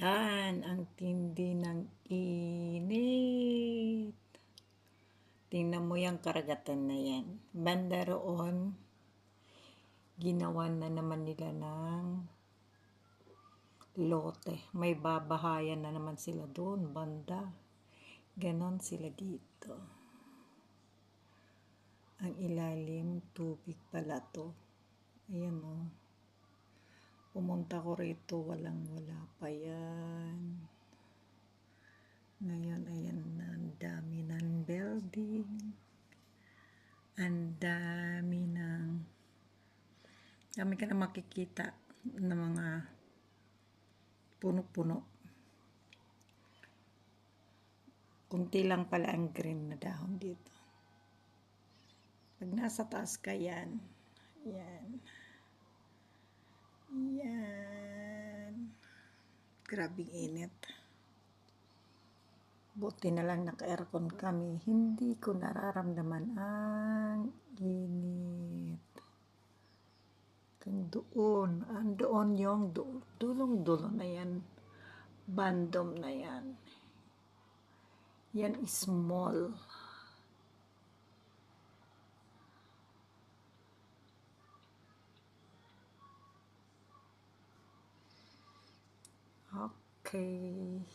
Yan, ang tindi ng init. Tingnan mo yung karagatan na yan. Banda roon, ginawan na naman nila ng lote. May babahayan na naman sila doon, banda. Ganon sila dito. Ang ilalim, tubig pala to. Ayan o. Pumunta ko rito, wala pa yan. Ngayon, ayan na, ang dami ng building. Ang dami ka na makikita ng mga puno-puno. Kunti lang pala ang green na dahon dito. Pag nasa taas ka yan, yan. Grabing init. Buti na lang naka-aircon kami. Hindi ko nararamdaman ang init. Doon yung dulong-dulo na yan. Bandom na yan. Yan is small. Okay.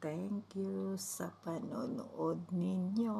Thank you sa panonood ninyo.